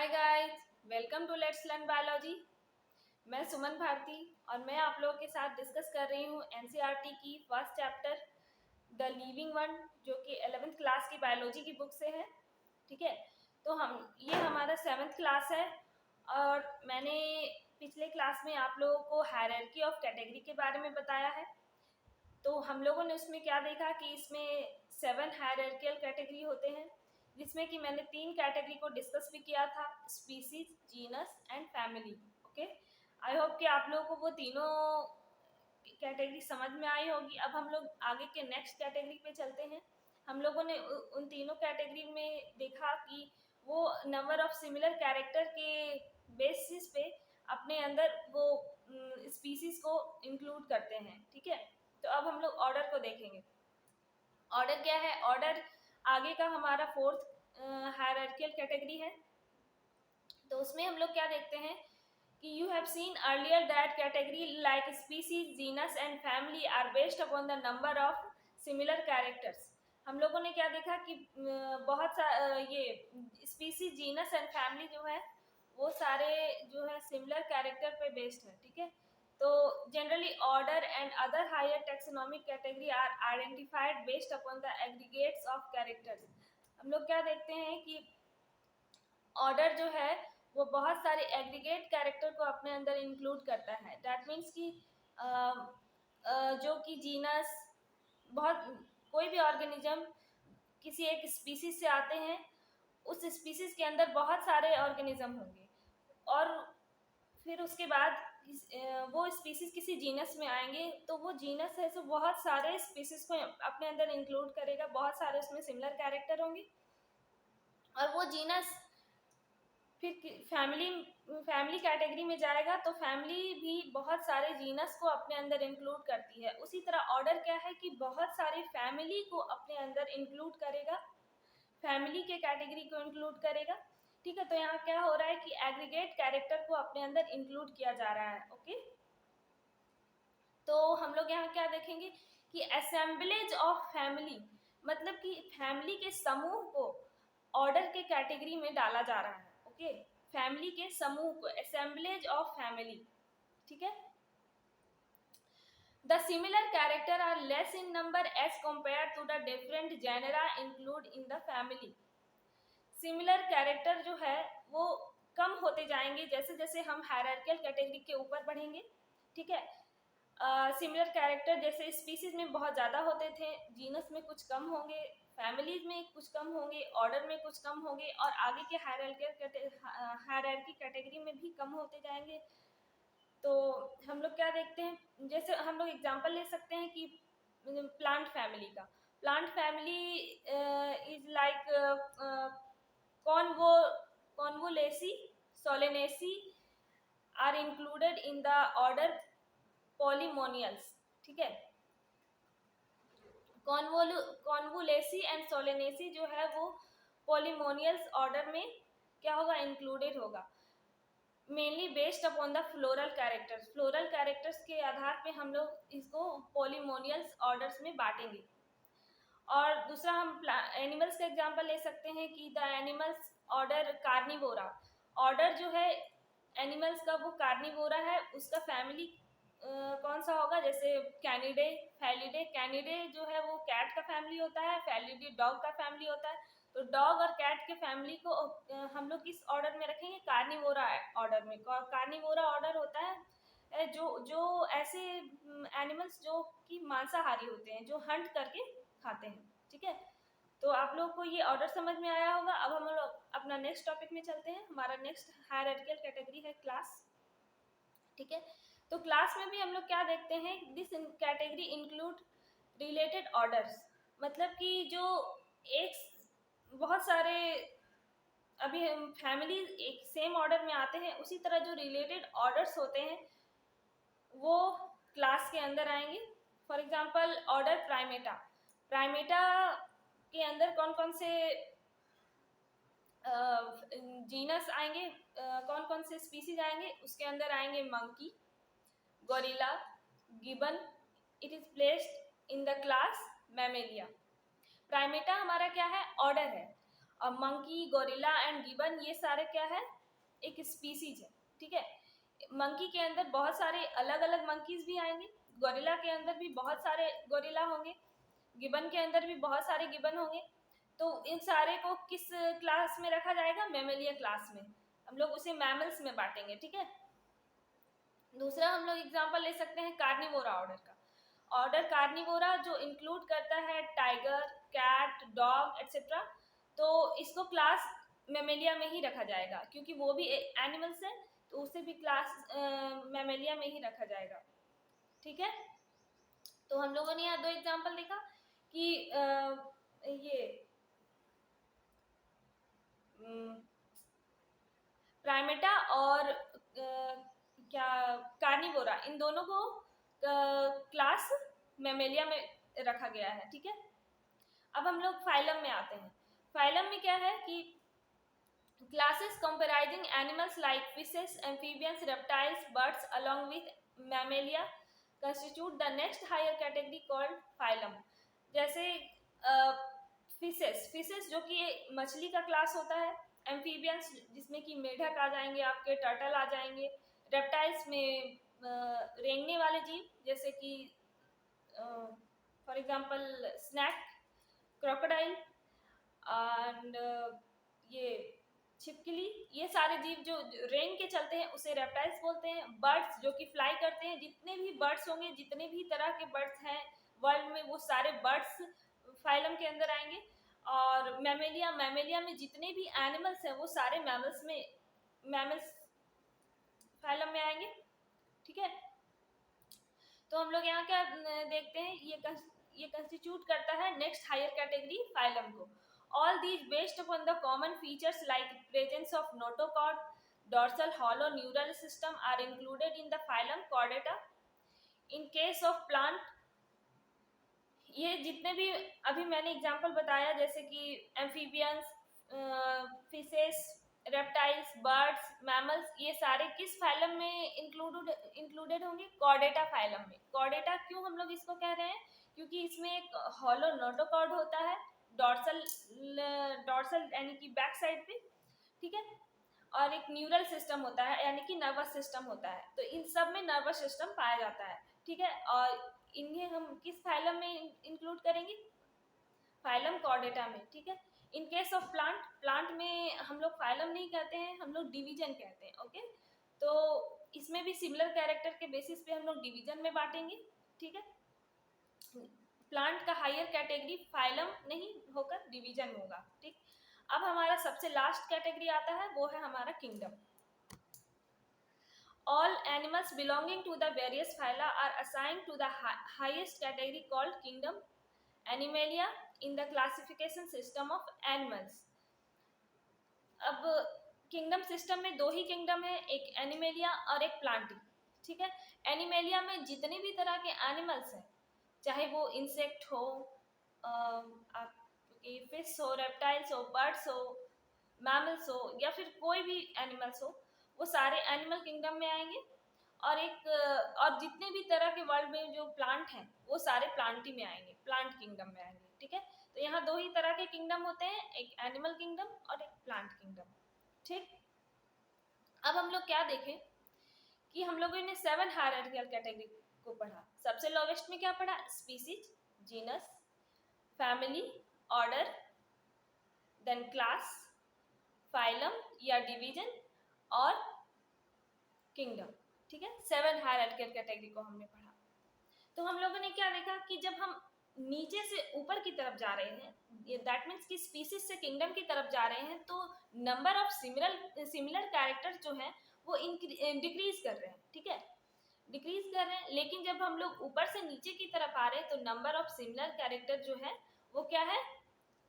Hi guys, welcome to let's learn biology. मैं सुमन भारती और मैं आप लोगों के साथ डिस्कस कर रही हूँ एनसीईआरटी की first chapter the living one, जो कि 11th क्लास की बायोलॉजी की बुक से है। ठीक है, तो ये हमारा 7th क्लास है और मैंने पिछले क्लास में आप लोगों को हायरार्की ऑफ कैटेगरी के बारे में बताया है। तो हम लोगों ने उसमें क्या देखा कि इसमें 7 हायरार्कियल कैटेगरी होते हैं, जिसमें कि मैंने 3 कैटेगरी को डिस्कस भी किया था, species, genus and family. Okay, I hope कि आप लोगों को वो तीनों कैटेगरी समझ में आई होगी। अब हम लोग आगे के नेक्स्ट कैटेगरी पे चलते हैं। हम लोगों ने उन तीनों कैटेगरी में देखा कि वो नंबर ऑफ सिमिलर कैरेक्टर के बेसिस पे अपने अंदर वो स्पीसीज को इंक्लूड करते हैं। ठीक है, तो अब हम लोग ऑर्डर को देखेंगे। ऑर्डर क्या है? ऑर्डर आगे का हमारा 4th हायरार्कियल कैटेगरी है। तो उसमें हम लोग क्या देखते हैं कि you have seen earlier that category like species, genus and family are based upon the number of similar characters. हम लोगों ने क्या देखा कि बहुत सा ये स्पीसीज, जीनस एंड फैमिली जो है वो सारे जो है सिमिलर कैरेक्टर पे बेस्ड है। ठीक है, तो generally order and other higher taxonomic category are identified based upon the aggregates of characters. हम लोग क्या देखते हैं कि ऑर्डर जो है वो बहुत सारे एग्रीगेट कैरेक्टर को अपने अंदर इंक्लूड करता है। दैट मीन्स कि जो कि जीनस, बहुत कोई भी ऑर्गेनिज्म किसी एक स्पीसीज से आते हैं, उस स्पीसीज के अंदर बहुत सारे ऑर्गेनिज्म होंगे और फिर उसके बाद वो स्पीसीज किसी जीनस में आएंगे, तो वो जीनस है सो बहुत सारे स्पीसीज को अपने अंदर इंक्लूड करेगा, बहुत सारे उसमें सिमिलर कैरेक्टर होंगे। और वो जीनस फिर फैमिली कैटेगरी में जाएगा तो फैमिली भी बहुत सारे जीनस को अपने अंदर इंक्लूड करती है। उसी तरह ऑर्डर क्या है कि बहुत सारे फैमिली को अपने अंदर इंक्लूड करेगा, फैमिली के कैटेगरी को इंक्लूड करेगा। ठीक है, तो यहाँ क्या हो रहा है कि एग्रीगेट कैरेक्टर को अपने अंदर इंक्लूड किया जा रहा है। ओके, तो हम लोग यहाँ क्या देखेंगे कि असेंबलेज ऑफ फैमिली, मतलब कि फैमिली के समूह को ऑर्डर के कैटेगरी में डाला जा रहा है। ओके, फैमिली के समूह को, असेंबलेज ऑफ फैमिली। ठीक है, the similar character are less in number as compare to the different genera include in the family. Similar character जो है वो कम होते जाएंगे जैसे जैसे हम हायरार्कियल कैटेगरी के ऊपर बढ़ेंगे। ठीक है, सिमिलर कैरेक्टर जैसे स्पीसीज में बहुत ज़्यादा होते थे, जीनस में कुछ कम होंगे, फैमिलीज में कुछ कम होंगे, ऑर्डर में कुछ कम होंगे और आगे के हायरार्की कैटेगरी में भी कम होते जाएंगे। तो हम लोग क्या देखते हैं, जैसे हम लोग एग्जांपल ले सकते हैं कि प्लांट फैमिली का। Plant family is like convolvulaceae, solanaceae are included in the order polemoniales. ठीक है, कॉन्वुलेसी एंड सोलेनेसी जो है वो पॉलीमोनियल्स ऑर्डर में क्या होगा, इंक्लूडेड होगा, mainly based upon the floral characters. Floral characters के आधार पे हम लोग इसको पॉलीमोनियल्स ऑर्डर्स में बांटेंगे। और दूसरा हम एनिमल्स का एग्जांपल ले सकते हैं कि the animals order Carnivora. Order जो है एनिमल्स का वो कार्निवोरा है, उसका फैमिली कौन सा होगा, जैसे कैनिडे, फैलिडे। कैनिडे जो है वो कैट का फैमिली होता है, फैलिडे डॉग का फैमिली होता है। तो डॉग और कैट के फैमिली को हम लोग किस ऑर्डर में रखेंगे, कार्निवोरा ऑर्डर में। कार्निवोरा ऑर्डर होता है जो जो ऐसे एनिमल्स जो कि मांसाहारी होते हैं, जो हंट करके खाते हैं। ठीक है, तो आप लोग को ये ऑर्डर समझ में आया होगा। अब हम लोग अपना नेक्स्ट टॉपिक में चलते हैं। हमारा नेक्स्ट हायरार्कियल कैटेगरी है क्लास। ठीक है, तो क्लास में भी हम लोग क्या देखते हैं, this category include related orders, मतलब कि जो एक बहुत सारे, अभी हम फैमिली एक सेम ऑर्डर में आते हैं, उसी तरह जो रिलेटेड ऑर्डर्स होते हैं वो क्लास के अंदर आएंगे। For example order Primata. Primata के अंदर कौन कौन से जीनस आएंगे, कौन कौन से स्पीसीज आएंगे, उसके अंदर आएंगे monkey, gorilla, gibbon. It is placed in the class Mammalia. Primata हमारा क्या है, ऑर्डर है। और मंकी, गोरिल्ला एंड गिबन ये सारे क्या है, एक स्पीसीज है, ठीक है। मंकी के अंदर बहुत सारे अलग अलग मंकीज भी आएंगे, गोरिल्ला के अंदर भी बहुत सारे गोरिल्ला होंगे, गिबन के अंदर भी बहुत सारे गिबन होंगे। तो इन सारे को किस क्लास में रखा जाएगा, मैमेलिया क्लास में, हम लोग उसे मैमल्स में बांटेंगे, ठीक है। दूसरा हम लोग एग्जांपल ले सकते हैं कार्निवोरा ऑर्डर का। ऑर्डर कार्निवोरा जो इंक्लूड करता है टाइगर, कैट, डॉग एटसेट्रा, तो इसको क्लास मैमेलिया में ही रखा जाएगा, क्योंकि वो भी एनिमल्स है, तो उसे भी क्लास मैमेलिया में ही रखा जाएगा, ठीक है। तो हम लोगों ने यहाँ दो एग्जांपल देखा कि ये प्राइमेटा और क्या कार्निवोरा, इन दोनों को क्लास मैमेलिया में रखा गया है, ठीक है। अब हम लोग फाइलम में आते हैं। फाइलम में क्या है कि classes comprising animals like fishes, amphibians, reptiles, birds along with mammalia constitute the next higher category called phylum। जैसे फिशेस जो कि मछली का क्लास होता है, एम्फीबियंस जिसमें कि मेढक आ जाएंगे, आपके टर्टल आ जाएंगे, रेप्टाइल्स में रेंगने वाले जीव जैसे कि for example snake, crocodile and ये छिपकली, ये सारे जीव जो रेंग के चलते हैं उसे रेप्टाइल्स बोलते हैं। बर्ड्स जो कि फ्लाई करते हैं, जितने भी बर्ड्स होंगे, जितने भी तरह के बर्ड्स हैं वर्ल्ड में, वो सारे बर्ड्स फाइलम के अंदर आएंगे। और मैमेलिया में जितने भी एनिमल्स हैं वो सारे मैमल्स फाइलम में आएंगे, ठीक है। तो हम लोग यहाँ क्या देखते हैं, ये कंस्टिट्यूट करता है नेक्स्ट हायर कैटेगरी फाइलम को। All these based upon the common features like presence of notochord, dorsal hollow neural system are included in the phylum Chordata. In case of plant, ये जितने भी अभी मैंने एग्जांपल बताया जैसे कि amphibians, fishes, reptiles, birds, mammals, ये सारे किस फाइलम में इंक्लूडेड होंगे, कॉर्डेटा फाइलम में। कॉर्डेटा क्यों हम लोग इसको कह रहे हैं, क्योंकि इसमें एक हॉलो नोटोकॉर्ड होता है डॉर्सल यानी कि बैक साइड पे, ठीक है, और एक न्यूरल सिस्टम होता है यानी कि नर्वस सिस्टम होता है। तो इन सब में नर्वस सिस्टम पाया जाता है, ठीक है। और इन्हें हम किस फाइलम में इंक्लूड करेंगे, फाइलम कॉर्डेटा में, ठीक है। इन केस ऑफ प्लांट में हम लोग फाइलम नहीं कहते हैं, हम लोग डिवीजन कहते हैं, ओके। तो इसमें भी सिमिलर कैरेक्टर के बेसिस पे हम लोग डिवीजन में बांटेंगे, ठीक है। प्लांट का हायर कैटेगरी फाइलम नहीं होकर डिवीजन होगा, ठीक। अब हमारा सबसे लास्ट कैटेगरी आता है, वो है हमारा kingdom. All animals belonging to the various phyla are assigned to the highest category called kingdom Animalia in the classification system of animals। अब किंगडम सिस्टम में दो ही किंगडम है, एक एनिमेलिया और एक प्लांटी, ठीक है। एनिमेलिया में जितने भी तरह के एनिमल्स हैं, चाहे वो इंसेक्ट हो, फिश हो, रेप्टाइल्स हो, बर्ड्स हो, मैमल्स हो, या फिर कोई भी एनिमल्स हो, वो सारे एनिमल किंगडम में आएंगे। और जितने भी तरह के वर्ल्ड में जो प्लांट हैं वो सारे प्लांटी में आएंगे, प्लांट किंगडम में आएंगे, ठीक है। तो यहाँ दो ही तरह के किंगडम होते हैं, एक एनिमल किंगडम और एक प्लांट किंगडम, ठीक। अब हम लोग क्या देखें कि हम लोगों ने 7 हायरार्किकल कैटेगरी को पढ़ा। सबसे लोवेस्ट में क्या पढ़ा, species, genus, family, order, then class, phylum या डिवीजन और किंगडम, ठीक है। 7 हायरार्किकल कैटेगरी को हमने पढ़ा। तो हम लोगों ने क्या देखा कि जब हम नीचे से ऊपर की तरफ जा रहे हैं, दैट मीन्स कि स्पीसीज से किंगडम की तरफ जा रहे हैं, तो नंबर ऑफ सिमिलर कैरेक्टर जो हैं वो डिक्रीज कर रहे हैं, ठीक है, डिक्रीज कर रहे हैं। लेकिन जब हम लोग ऊपर से नीचे की तरफ आ रहे हैं तो नंबर ऑफ सिमिलर कैरेक्टर जो है वो क्या है,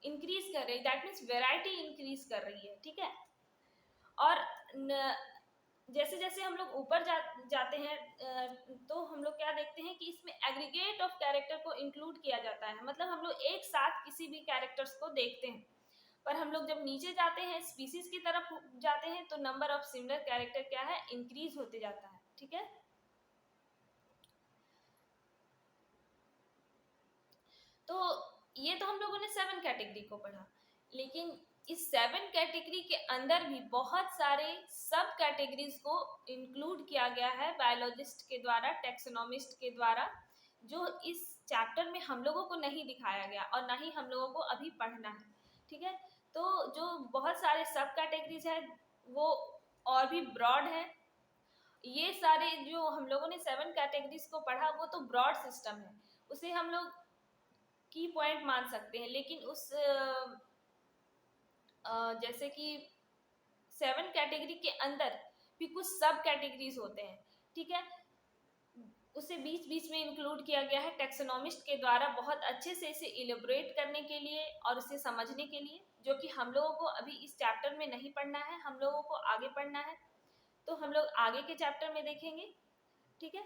इंक्रीज कर रही है, दैट मीन्स वेराइटी इंक्रीज कर रही है, ठीक है। और जैसे जैसे हम लोग ऊपर जाते हैं तो हम लोग क्या देखते हैं कि इसमें एग्रीगेट ऑफ कैरेक्टर को इंक्लूड किया जाता है, मतलब हम लोग एक साथ किसी भी कैरेक्टर्स को देखते हैं। पर हम लोग जब नीचे जाते हैं, स्पीसीज की तरफ जाते हैं, तो नंबर ऑफ सिमिलर कैरेक्टर क्या है, इंक्रीज होते जाता है, ठीक है। तो ये तो हम लोगों ने 7 कैटेगरी को पढ़ा, लेकिन इस 7 कैटेगरी के अंदर भी बहुत सारे सब कैटेगरीज को इंक्लूड किया गया है बायोलॉजिस्ट के द्वारा, टेक्सोनोमिस्ट के द्वारा, जो इस चैप्टर में हम लोगों को नहीं दिखाया गया और ना ही हम लोगों को अभी पढ़ना है। ठीक है, तो जो बहुत सारे सब कैटेगरीज है वो और भी ब्रॉड है। ये सारे जो हम लोगों ने 7 कैटेगरीज को पढ़ा वो तो ब्रॉड सिस्टम है, उसे हम लोग की पॉइंट मान सकते हैं, लेकिन उस जैसे कि 7 कैटेगरी के अंदर भी कुछ सब कैटेगरीज होते हैं। ठीक है, उसे बीच बीच में इंक्लूड किया गया है टेक्सोनोमिस्ट के द्वारा बहुत अच्छे से इसे इलेबोरेट करने के लिए और इसे समझने के लिए, जो कि हम लोगों को अभी इस चैप्टर में नहीं पढ़ना है, हम लोगों को आगे पढ़ना है, तो हम लोग आगे के चैप्टर में देखेंगे। ठीक है,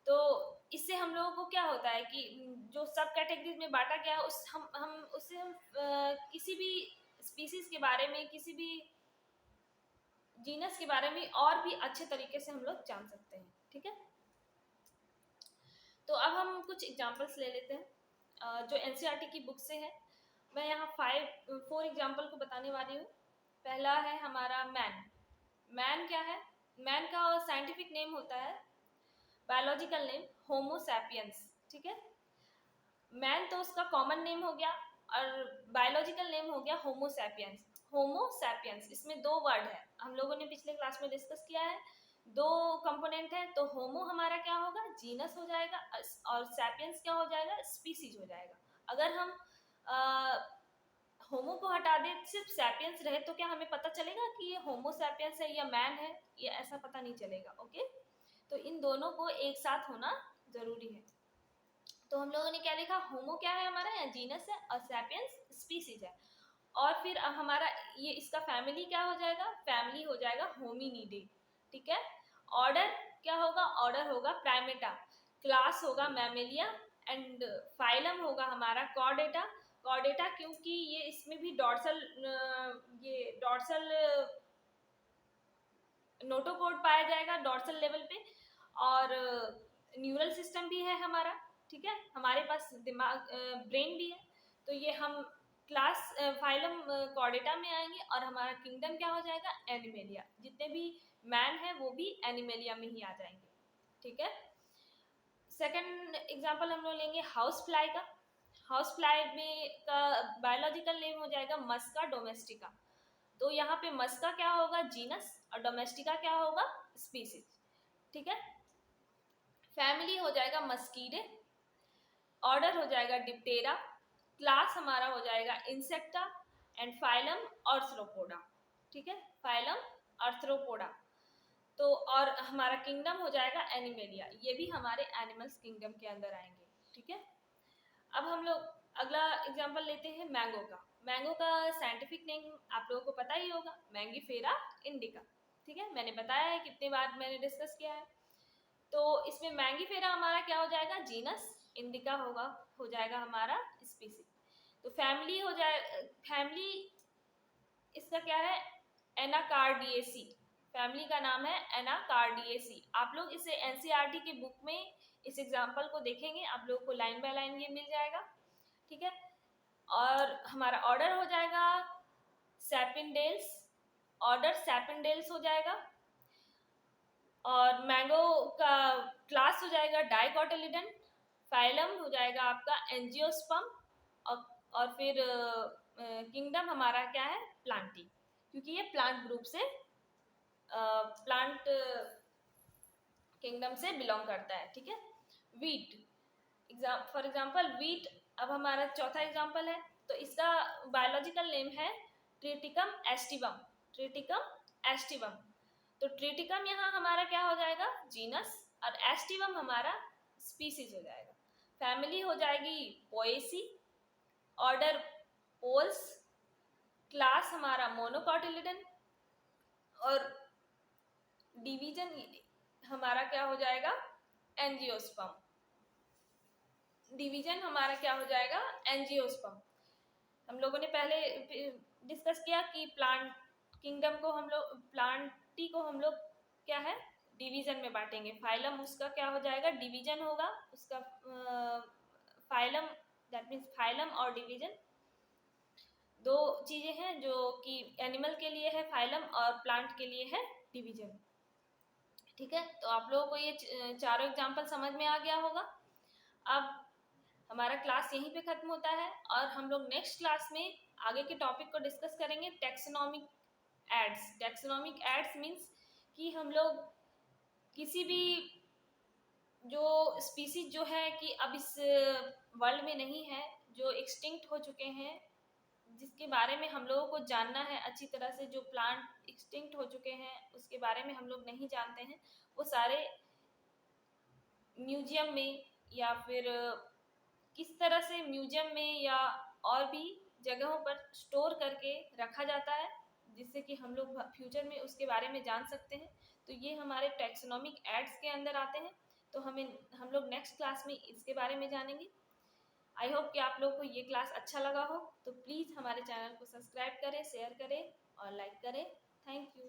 तो इससे हम लोगों को क्या होता है कि जो सब कैटेगरीज में बांटा गया है उस हम उससे हम किसी भी स्पीसीज के बारे में, किसी भी जीनस के बारे में और भी अच्छे तरीके से हम लोग जान सकते हैं। ठीक है, तो अब हम कुछ एग्जांपल्स ले लेते हैं जो एनसीईआरटी की बुक से है। मैं यहाँ 4 एग्जांपल को बताने वाली हूँ। पहला है हमारा मैन। मैन क्या है? मैन का साइंटिफिक नेम होता है, बायोलॉजिकल नेम होमो सैपियंस। ठीक है, मैन तो उसका कॉमन नेम हो गया और बायोलॉजिकल नेम हो गया होमो सैपियंस। होमो सैपियंस, इसमें 2 वर्ड है, हम लोगों ने पिछले क्लास में डिस्कस किया है। 2 कंपोनेंट है, तो होमो हमारा क्या होगा? जीनस हो जाएगा, और सैपियंस क्या हो जाएगा? स्पीसीज हो जाएगा। अगर हम होमो को हटा दे, सिर्फ सैपियंस रहे, तो क्या हमें पता चलेगा कि ये होमो सैपियंस है या मैन है? ये ऐसा पता नहीं चलेगा। ओके, तो इन दोनों को एक साथ होना जरूरी है। तो हम लोगों ने क्या लिखा? होमो क्या है हमारा? या जीनस है, और सैपियंस स्पीसीज है। और फिर हमारा ये इसका फैमिली क्या हो जाएगा? फैमिली हो जाएगा होमिनिडे। ठीक है, ऑर्डर क्या होगा? ऑर्डर होगा प्राइमेटा, क्लास होगा मैमेलिया, एंड फाइलम होगा हमारा कॉर्डेटा। कॉर्डेटा क्योंकि ये इसमें भी डॉर्सल नोटोकोड पाया जाएगा डॉर्सल लेवल पे, और न्यूरल सिस्टम भी है हमारा। ठीक है, हमारे पास दिमाग ब्रेन भी है, तो ये हम क्लास फाइलम कॉर्डेटा में आएंगे, और हमारा किंगडम क्या हो जाएगा? एनिमेलिया। जितने भी मैन है वो भी एनिमेलिया में ही आ जाएंगे। ठीक है, सेकंड एग्जांपल हम लोग लेंगे हाउस फ्लाई का। हाउस फ्लाई में का बायोलॉजिकल नेम हो जाएगा मस्का डोमेस्टिका। तो यहाँ पे मस्का क्या होगा? जीनस, और डोमेस्टिका क्या होगा? स्पीसीज। ठीक है, फैमिली हो जाएगा मस्कीडे, ऑर्डर हो जाएगा डिप्टेरा, क्लास हमारा हो जाएगा इंसेक्टा, एंड फाइलम आर्थ्रोपोडा। ठीक है, फाइलम आर्थ्रोपोडा। तो और हमारा किंगडम हो जाएगा एनिमेलिया। ये भी हमारे एनिमल्स किंगडम के अंदर आएंगे। ठीक है, अब हम लोग अगला एग्जांपल लेते हैं मैंगो का। मैंगो का साइंटिफिक नेम आप लोगों को पता ही होगा, मैंगीफेरा इंडिका। ठीक है, मैंने बताया है, कितने बार मैंने डिस्कस किया है। तो इसमें मैंगीफेरा हमारा क्या हो जाएगा? जीनस, इंडिका हो जाएगा हमारा स्पीसीज। तो फैमिली हो जाए, फैमिली इसका क्या है? एनाकार्डिएसी। फैमिली का नाम है एनाकार्डिएसी। आप लोग इसे एनसीईआरटी की बुक में इस एग्जांपल को देखेंगे, आप लोगों को लाइन बाय लाइन ये मिल जाएगा। ठीक है, और हमारा ऑर्डर हो जाएगा सैपिनडेल्स, ऑर्डर सैपिनडेल्स हो जाएगा, और मैंगो का क्लास हो जाएगा डाइकोटिलिडन, फाइलम हो जाएगा आपका एंजियोस्पर्म, और फिर किंगडम हमारा क्या है? प्लांटी, क्योंकि ये प्लांट ग्रुप से प्लांट किंगडम से बिलोंग करता है। ठीक है, वीट फॉर एग्जांपल वीट। अब हमारा चौथा एग्जांपल है, तो इसका बायोलॉजिकल नेम है ट्रिटिकम एस्टिवम। ट्रिटिकम एस्टिवम, तो ट्रिटिकम यहाँ हमारा क्या हो जाएगा? जीनस, और एस्टिवम हमारा स्पीसीज हो जाएगा। फैमिली हो जाएगी पोएसी, ऑर्डर पोल्स, क्लास हमारा मोनोकॉटिलिडन, और डिवीजन हमारा क्या हो जाएगा? एंजियोस्पर्म। डिवीजन हमारा क्या हो जाएगा? एंजियोस्पर्म। हम लोगों ने पहले डिस्कस किया कि प्लांट किंगडम को हम लोग, प्लांटी को हम लोग क्या है? डिवीजन में बांटेंगे। फाइलम उसका क्या हो जाएगा? डिवीजन होगा उसका, फाइलम, दैट मीन्स फाइलम और डिवीजन। दो चीज़ें हैं जो कि एनिमल के लिए है फाइलम और प्लांट के लिए है डिवीजन। ठीक है, तो आप लोगों को ये चारों एग्जाम्पल समझ में आ गया होगा। अब हमारा क्लास यहीं पे खत्म होता है और हम लोग नेक्स्ट क्लास में आगे के टॉपिक को डिस्कस करेंगे, taxonomic aids. Taxonomic aids means कि हम लोग किसी भी जो स्पीसीज जो है कि अब इस वर्ल्ड में नहीं है, जो एक्सटिंक्ट हो चुके हैं, जिसके बारे में हम लोगों को जानना है अच्छी तरह से, जो प्लांट एक्सटिंक्ट हो चुके हैं उसके बारे में हम लोग नहीं जानते हैं, वो सारे म्यूजियम में या फिर किस तरह से म्यूजियम में या और भी जगहों पर स्टोर करके रखा जाता है, जिससे कि हम लोग फ्यूचर में उसके बारे में जान सकते हैं। तो ये हमारे टैक्सोनॉमिक एड्स के अंदर आते हैं। तो हम लोग नेक्स्ट क्लास में इसके बारे में जानेंगे। आई होप कि आप लोग को ये क्लास अच्छा लगा हो, तो प्लीज़ हमारे चैनल को सब्सक्राइब करें, शेयर करें और लाइक करें। Thank you.